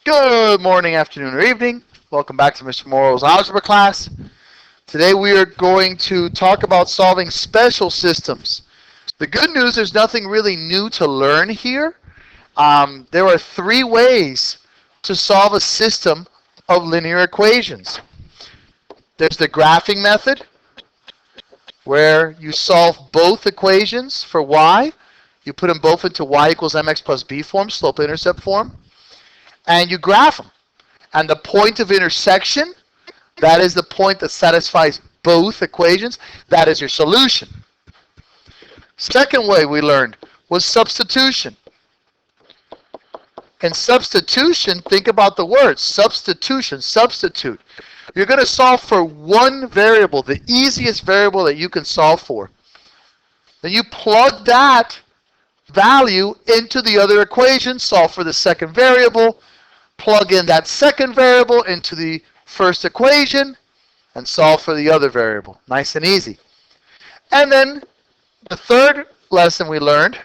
Good morning, afternoon, or evening. Welcome back to Mr. Morrow's Algebra class. Today we are going to talk about solving special systems. The good news, there's nothing really new to learn here. There are three ways to solve a system of linear equations. There's the graphing method, where you solve both equations for y. You put them both into y equals mx plus b form, slope-intercept form. And you graph them. And the point of intersection, that is the point that satisfies both equations. That is your solution. Second way we learned was substitution. In substitution, think about the word substitution, substitute. You're going to solve for one variable, the easiest variable that you can solve for. Then you plug that value into the other equation, solve for the second variable, plug in that second variable into the first equation, and solve for the other variable. Nice and easy. And then the third lesson we learned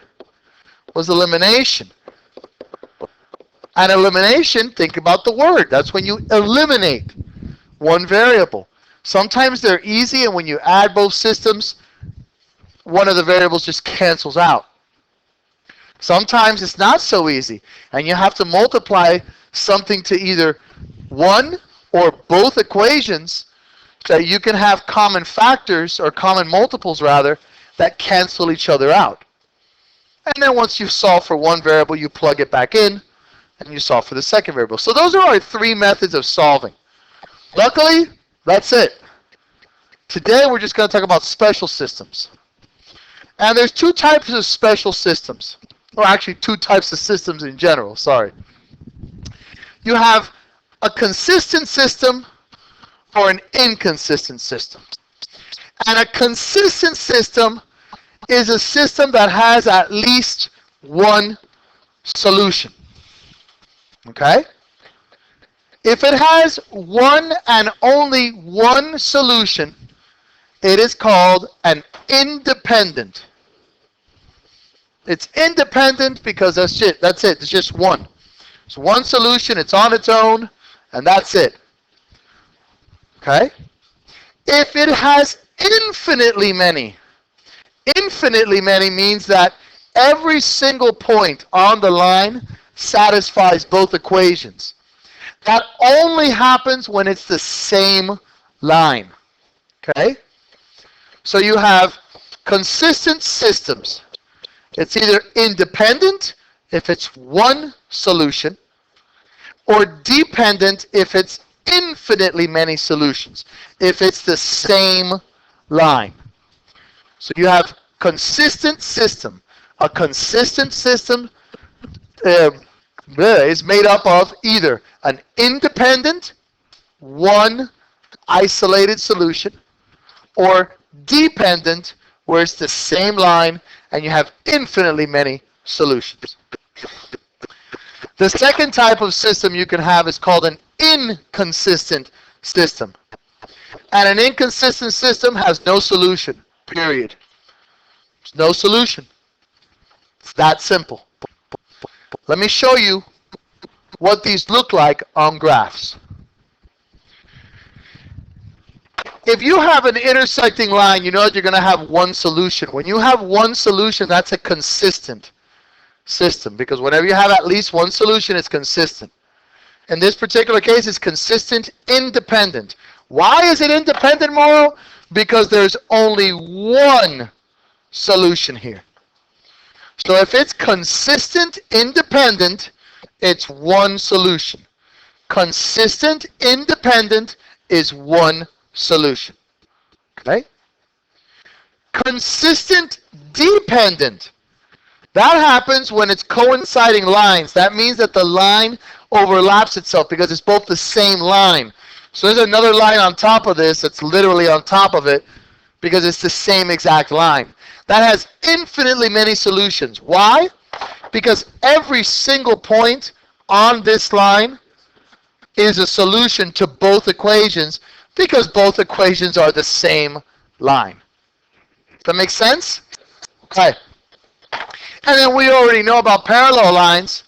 was elimination. And elimination, think about the word. That's when you eliminate one variable. Sometimes they're easy, and when you add both systems, one of the variables just cancels out. Sometimes it's not so easy, and you have to multiply something to either one or both equations so that you can have common factors, or common multiples rather, that cancel each other out. And then once you've solved for one variable, you plug it back in, and you solve for the second variable. So those are our three methods of solving. Luckily, that's it. Today we're just going to talk about special systems. And there's two types of special systems. Or actually two types of systems in general, sorry. You have a consistent system or an inconsistent system. And a consistent system is a system that has at least one solution. Okay? If it has one and only one solution, it is called an independent. It's independent because that's it. It's just one. It's one solution. It's on its own, and that's it. Okay? If it has infinitely many means that every single point on the line satisfies both equations. That only happens when it's the same line. Okay? So you have consistent systems. It's either independent if it's one solution, or dependent if it's infinitely many solutions, if it's the same line. So you have consistent system. A consistent system is made up of either an independent, one isolated solution, or dependent, where it's the same line and you have infinitely many solutions. The second type of system you can have is called an inconsistent system. And an inconsistent system has no solution, period. There's no solution. It's that simple. Let me show you what these look like on graphs. If you have an intersecting line, you know that you're going to have one solution. When you have one solution, that's a consistent system, because whenever you have at least one solution, it's consistent. In this particular case, it's consistent independent. Why is it independent, Morrow? Because there's only one solution here. So if it's consistent independent, it's one solution. Consistent independent is one solution. Okay? Consistent dependent. That happens when it's coinciding lines. That means that the line overlaps itself because it's both the same line. So there's another line on top of this that's literally on top of it because it's the same exact line. That has infinitely many solutions. Why? Because every single point on this line is a solution to both equations, because both equations are the same line. Does that make sense? Okay. And then we already know about parallel lines.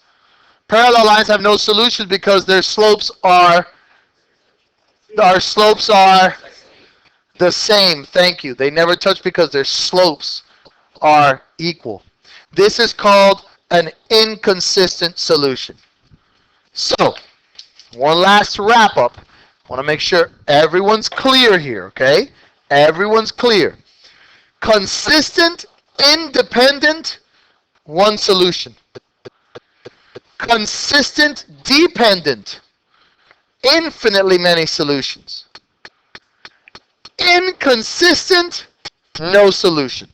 Parallel lines have no solutions because their slopes are the same. Thank you. They never touch because their slopes are equal. This is called an inconsistent solution. So, one last wrap up. I want to make sure everyone's clear here, okay? Everyone's clear. Consistent, independent, one solution. Consistent, dependent, infinitely many solutions. Inconsistent, no solution.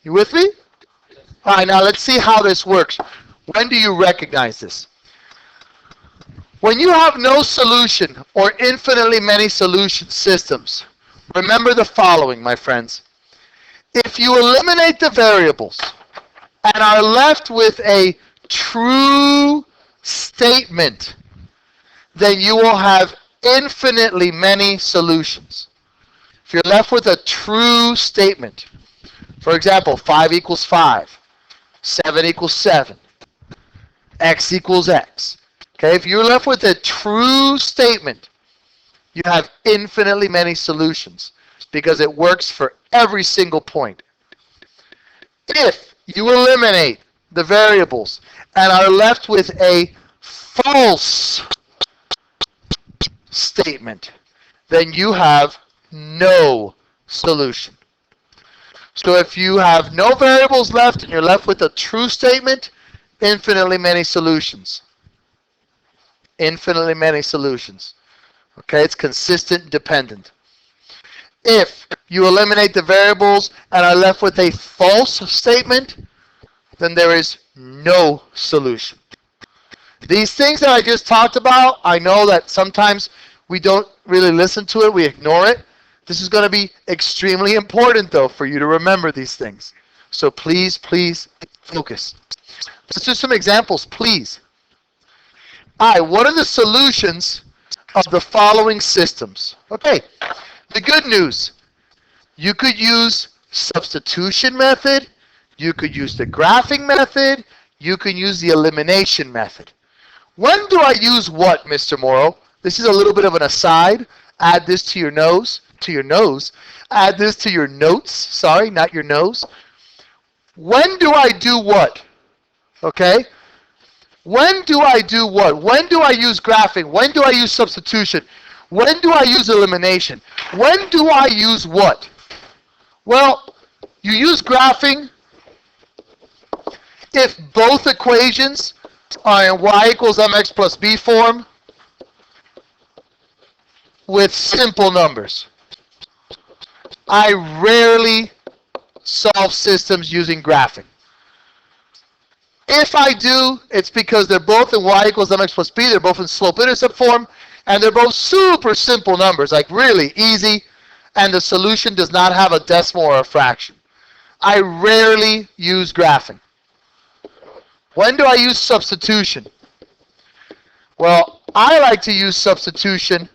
You with me? All right, now let's see how this works. When do you recognize this? When you have no solution or infinitely many solution systems, remember the following, my friends. If you eliminate the variables and are left with a true statement, then you will have infinitely many solutions. If you're left with a true statement, for example, 5 equals 5, 7 equals 7, x equals x. Okay, if you're left with a true statement, you have infinitely many solutions because it works for every single point. If you eliminate the variables and are left with a false statement, then you have no solution. So if you have no variables left and you're left with a true statement, infinitely many solutions. Infinitely many solutions. Okay, it's consistent, dependent. If you eliminate the variables and are left with a false statement, then there is no solution. These things that I just talked about, I know that sometimes we don't really listen to it, we ignore it. This is going to be extremely important, though, for you to remember these things. So please, please focus. Let's do some examples, please. All right, what are the solutions of the following systems? Okay, the good news. You could use substitution method. You could use the graphing method. You can use the elimination method. When do I use what, Mr. Morrow? This is a little bit of an aside. Add this to your nose. Add this to your notes. Sorry, not your nose. When do I do what? Okay? When do I do what? When do I use graphing? When do I use substitution? When do I use elimination? When do I use what? Well, you use graphing if both equations are in y equals mx plus b form with simple numbers. I rarely solve systems using graphing. If I do, it's because they're both in y equals mx plus b, they're both in slope-intercept form, and they're both super simple numbers, like really easy, and the solution does not have a decimal or a fraction. I rarely use graphing. When do I use substitution? Well, I like to use substitution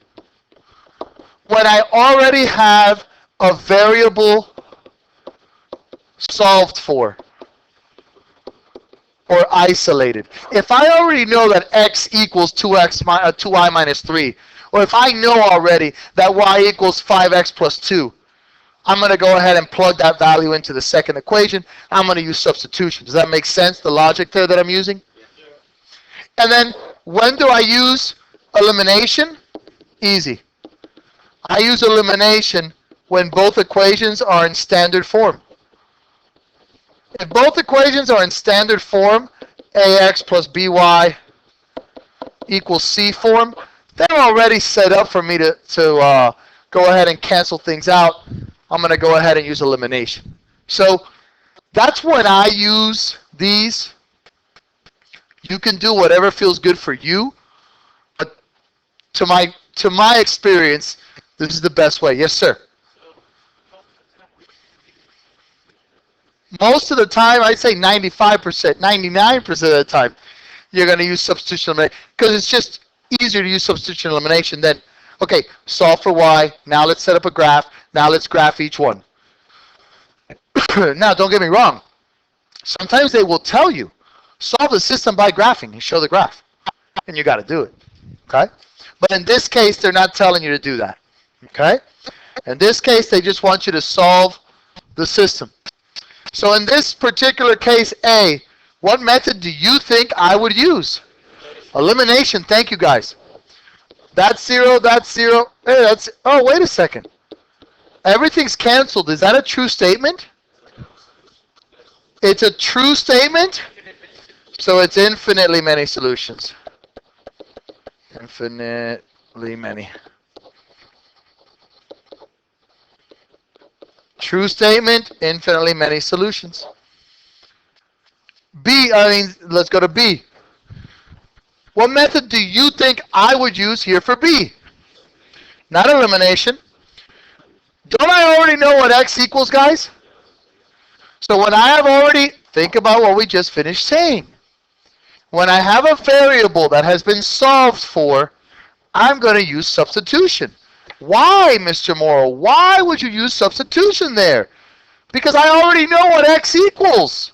when I already have a variable solved for or isolated. If I already know that x equals 2y minus 3, or if I know already that y equals 5x plus 2, I'm going to go ahead and plug that value into the second equation. I'm going to use substitution. Does that make sense, the logic there that I'm using? Yes, sir. And then, when do I use elimination? Easy. I use elimination when both equations are in standard form. If both equations are in standard form, ax plus by equals c form, they're already set up for me to go ahead and cancel things out. I'm going to go ahead and use elimination. So that's when I use these. You can do whatever feels good for you, but to my experience, this is the best way. Yes, sir. Most of the time, I'd say 95%, 99% of the time, you're going to use substitution elimination because it's just easier to use substitution elimination than, okay, solve for y. Now let's set up a graph. Now let's graph each one. Now, don't get me wrong. Sometimes they will tell you, solve the system by graphing and show the graph. And you got to do it. Okay? But in this case, they're not telling you to do that. Okay? In this case, they just want you to solve the system. So in this particular case, A, what method do you think I would use? Elimination. Thank you, guys. That's 0, that's 0. Hey, that's, oh, wait a second. Everything's canceled. Is that a true statement? It's a true statement? So it's infinitely many solutions. Infinitely many. True statement, infinitely many solutions. B, let's go to B. What method do you think I would use here for B? Not elimination. Don't I already know what x equals, guys? So when I have already, think about what we just finished saying. When I have a variable that has been solved for, I'm going to use substitution. Why, Mr. Morrow? Why would you use substitution there? Because I already know what x equals.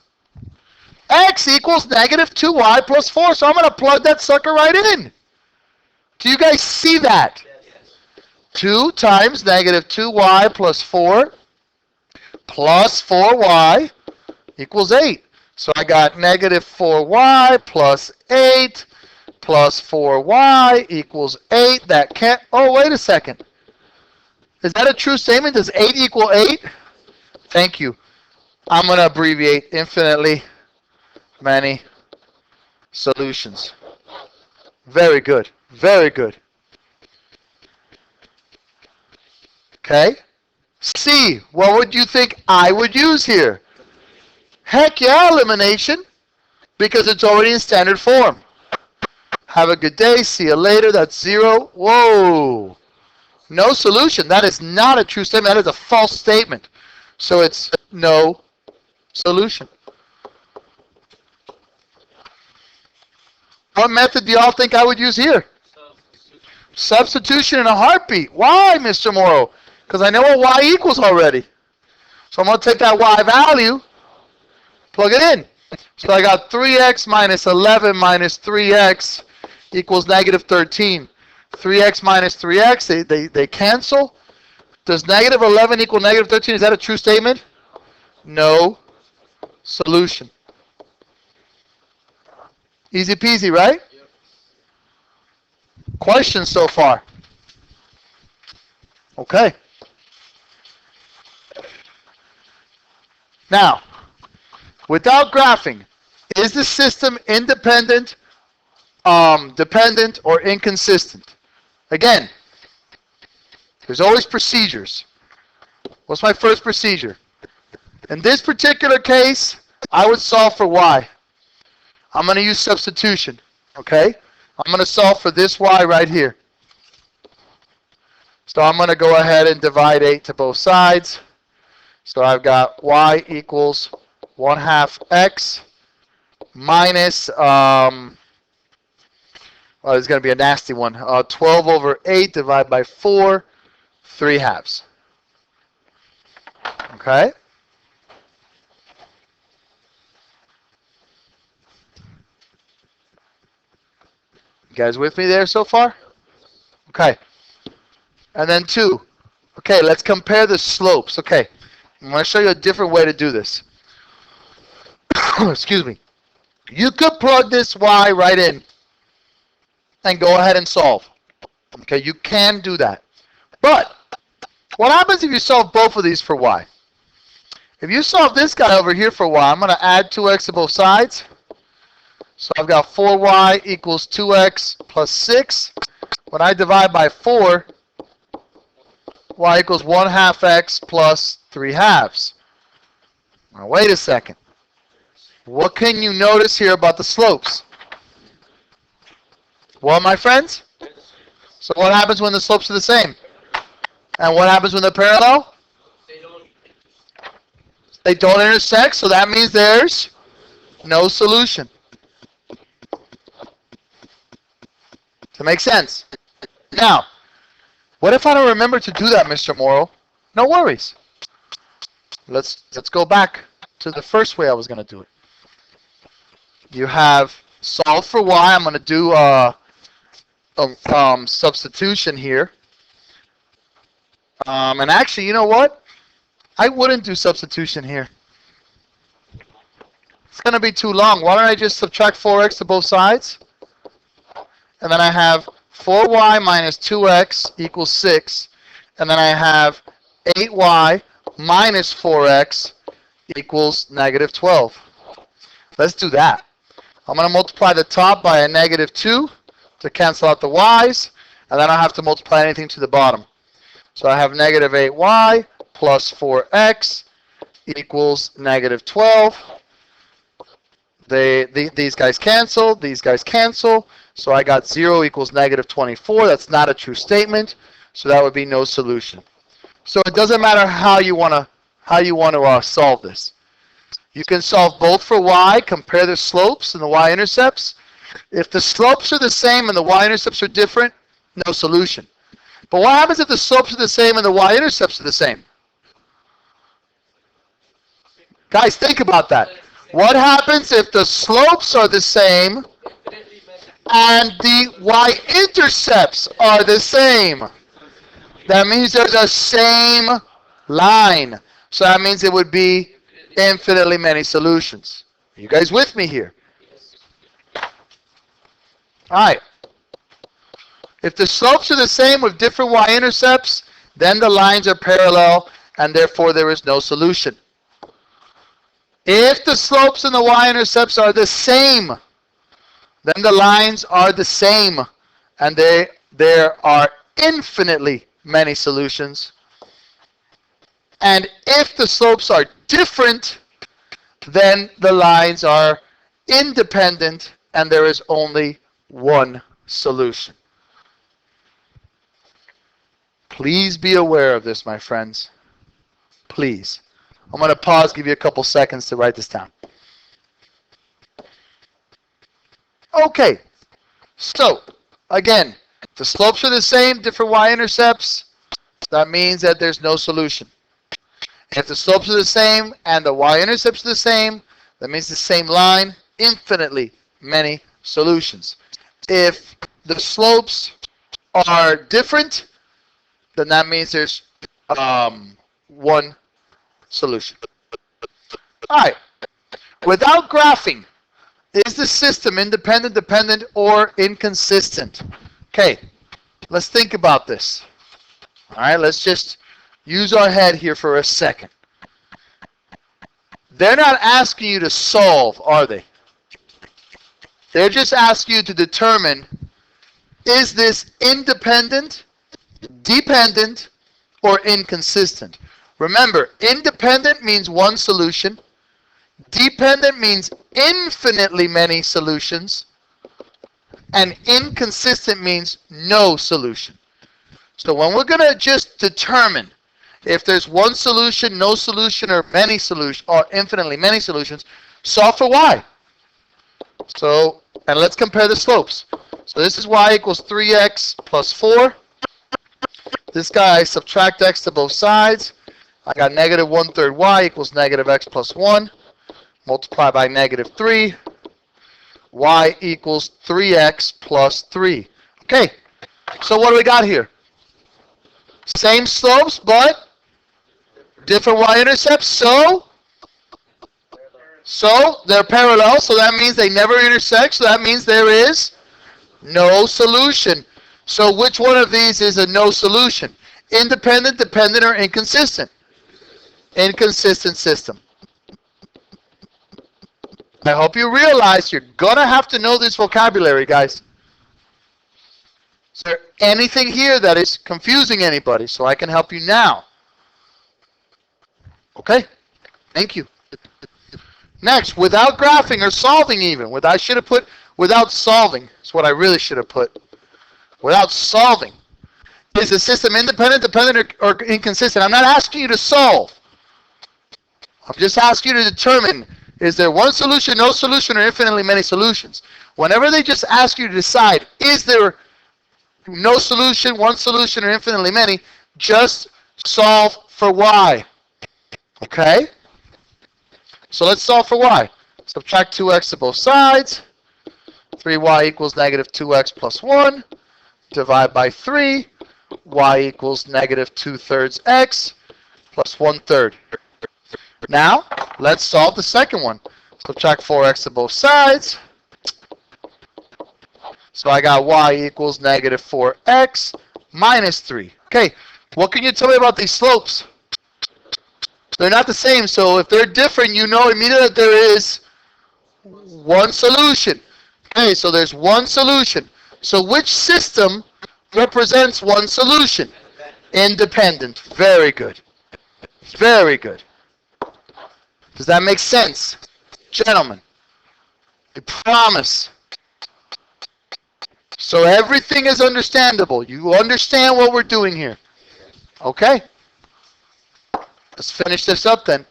X equals negative 2y plus 4. So I'm going to plug that sucker right in. Do you guys see that? 2 times negative 2y plus 4 plus 4y equals 8. So I got negative 4y plus 8 plus 4y equals 8. That can't, oh, wait a second. Is that a true statement? Does 8 equal 8? Thank you. I'm going to abbreviate infinitely many solutions. Very good. Very good. Okay. C, what would you think I would use here? Heck yeah, elimination, because it's already in standard form. Have a good day. See you later. That's 0. Whoa. No solution. That is not a true statement. That is a false statement. So it's no solution. What method do y'all think I would use here? Substitution in a heartbeat. Why, Mr. Morrow? Because I know what y equals already. So I'm going to take that y value, plug it in. So I got 3x minus 11 minus 3x equals negative 13. 3x minus 3x, they cancel. Does negative 11 equal negative 13? Is that a true statement? No solution. Easy peasy, right? Yep. Questions so far? Okay. Now, without graphing, is the system independent, dependent, or inconsistent? Again, there's always procedures. What's my first procedure? In this particular case, I would solve for y. I'm going to use substitution, okay? I'm going to solve for this y right here. So I'm going to go ahead and divide 8 to both sides. So I've got y equals 1/2 x minus, well, it's going to be a nasty one. 12 over 8 divided by 4, 3/2. Okay? You guys with me there so far? Okay. And then 2. Okay, let's compare the slopes. Okay. I'm going to show you a different way to do this. Excuse me. You could plug this y right in and go ahead and solve. Okay, you can do that. But what happens if you solve both of these for y? If you solve this guy over here for y, I'm going to add 2x to both sides. So I've got 4y equals 2x plus 6. When I divide by 4, y equals 1/2 x plus 3/2. Now wait a second. What can you notice here about the slopes? Well, my friends? So what happens when the slopes are the same? And what happens when they're parallel? They don't intersect, so that means there's no solution. Does that make sense? Now, what if I don't remember to do that, Mr. Morrow? No worries. Let's go back to the first way I was going to do it. you have solve for y. I'm going to do substitution here. And actually, you know what? I wouldn't do substitution here. It's going to be too long. Why don't I just subtract 4x to both sides? And then I have 4y minus 2x equals 6. And then I have 8y minus 4x equals negative 12. Let's do that. I'm going to multiply the top by a negative 2 to cancel out the y's. And then I have to multiply anything to the bottom. So I have negative 8y plus 4x equals negative 12. These guys cancel. These guys cancel. So I got 0 equals negative 24. That's not a true statement. So that would be no solution. So it doesn't matter how you want to solve this. You can solve both for y, compare the slopes and the y-intercepts. If the slopes are the same and the y-intercepts are different, no solution. But what happens if the slopes are the same and the y-intercepts are the same? Guys, think about that. What happens if the slopes are the same and the y-intercepts are the same? That means they're the same line. So that means it would be infinitely many solutions. Are you guys with me here? All right. If the slopes are the same with different y-intercepts, then the lines are parallel, and therefore there is no solution. If the slopes and the y-intercepts are the same, then the lines are the same, and there are infinitely many solutions. And if the slopes are different, then the lines are independent, and there is only one solution. Please be aware of this, my friends. Please. I'm going to pause, give you a couple seconds to write this down. Okay. So, again, if the slopes are the same, different y-intercepts, that means that there's no solution. If the slopes are the same and the y-intercepts are the same, that means the same line, infinitely many solutions. If the slopes are different, then that means there's one solution. All right. Without graphing, is the system independent, dependent, or inconsistent? Okay. Let's think about this. All right. Let's just use our head here for a second. They're not asking you to solve, are they? They're just asking you to determine, is this independent, dependent, or inconsistent? Remember, independent means one solution. Dependent means infinitely many solutions. And inconsistent means no solution. So when we're going to just determine if there's one solution, no solution, or many solutions, or infinitely many solutions, solve for y. So, and let's compare the slopes. So this is y equals 3x plus 4. This guy, I subtract x to both sides. I got negative 1/3 y equals negative x plus 1. Multiply by negative 3. Y equals 3x plus 3. Okay, so what do we got here? Same slopes, but different y-intercepts. So they're parallel, so that means they never intersect, so that means there is no solution. So which one of these is a no solution? Independent, dependent, or inconsistent? Inconsistent system. I hope you realize you're going to have to know this vocabulary, guys. Is there anything here that is confusing anybody so I can help you now? Okay, thank you. Next, without graphing or solving even. I should have put without solving. That's what I really should have put. Without solving. Is the system independent, dependent, or inconsistent? I'm not asking you to solve. I'm just asking you to determine, is there one solution, no solution, or infinitely many solutions? Whenever they just ask you to decide, is there no solution, one solution, or infinitely many, just solve for y. Okay? So let's solve for y. Subtract 2x to both sides. 3y equals negative 2x plus 1. Divide by 3. Y equals negative 2/3 x plus 1/3. Now, let's solve the second one. Subtract 4x to both sides. So I got y equals negative 4x minus 3. Okay, what can you tell me about these slopes? They're not the same, so if they're different, you know immediately that there is one solution. Okay, so there's one solution. So which system represents one solution? Independent. Very good. Very good. Does that make sense? Gentlemen, I promise. So everything is understandable. You understand what we're doing here. Okay? Let's finish this up then.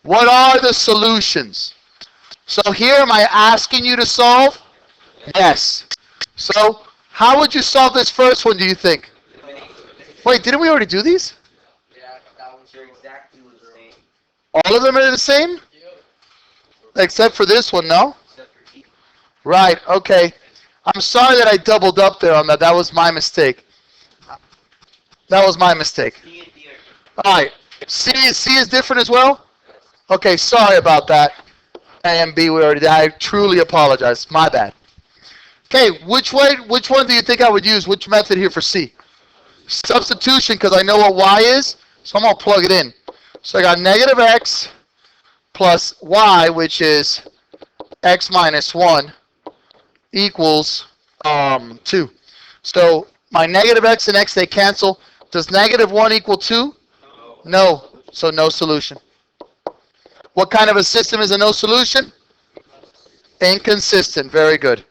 What are the solutions? So here, am I asking you to solve? Yes. So how would you solve this first one, do you think? Wait, didn't we already do these? Yeah, that one's exactly the same. All of them are the same? Except for this one, no? Right, okay. I'm sorry that I doubled up there on that. That was my mistake. That was my mistake. All right. C is different as well? Okay, sorry about that. A and B we already did. I truly apologize. My bad. Okay, which one do you think I would use? Which method here for C? Substitution, because I know what y is, so I'm going to plug it in. So I got negative x plus y, which is x minus 1, equals 2. So my negative x and x, they cancel. Does negative 1 equal 2? No. So no solution. What kind of a system is a no solution? Inconsistent. Very good.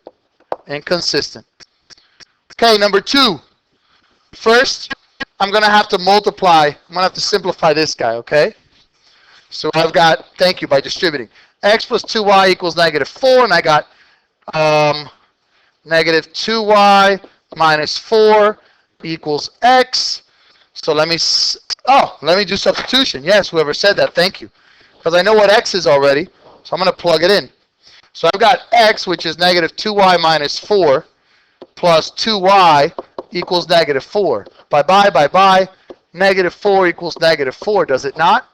Inconsistent. Okay, number 2. First, I'm going to have to multiply. I'm going to have to simplify this guy, okay? So I've got, thank you, by distributing. X plus 2y equals negative 4, and I got negative 2y minus 4 equals x. So let me do substitution. Yes, whoever said that, thank you. Because I know what x is already, so I'm going to plug it in. So I've got x, which is negative 2y minus 4, plus 2y equals negative 4. Bye-bye, bye-bye. Negative 4 equals negative 4, does it not?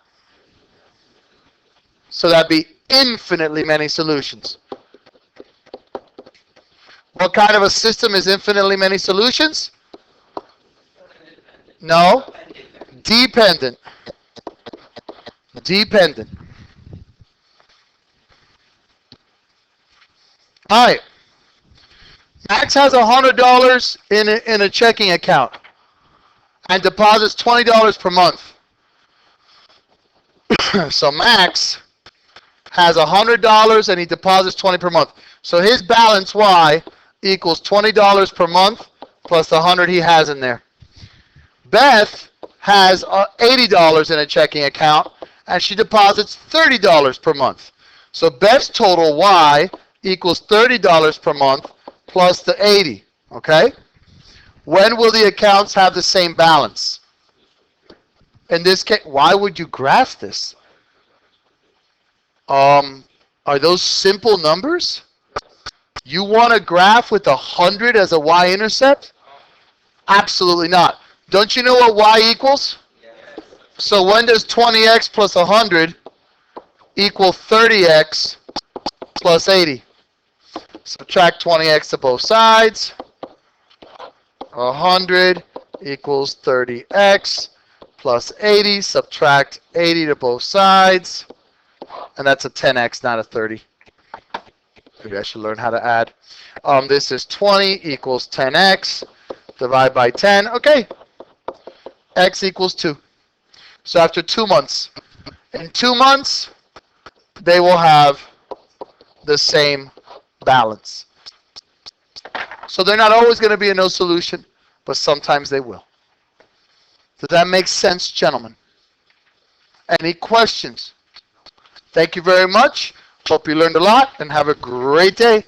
So that'd be infinitely many solutions. What kind of a system is infinitely many solutions? No. Dependent. Dependent. All right. Max has $100 in a checking account and deposits $20 per month. So Max has $100 and he deposits $20 per month. So his balance Y equals $20 per month plus the $100 he has in there. Beth has $80 in a checking account and she deposits $30 per month. So Beth's total Y equals $30 per month plus the 80, okay? When will the accounts have the same balance? In this case, why would you graph this? Are those simple numbers? You want a graph with 100 as a y-intercept? Absolutely not. Don't you know what y equals? Yes. So when does 20x plus 100 equal 30x plus 80? Subtract 20x to both sides. 100 equals 30x plus 80. Subtract 80 to both sides. And that's a 10x, not a 30. Maybe I should learn how to add. This is 20 equals 10x. Divide by 10. Okay. X equals 2. So after 2 months, in 2 months, they will have the same balance. So they're not always going to be a no solution, but sometimes they will. Does that make sense, gentlemen? Any questions? Thank you very much. Hope you learned a lot and have a great day.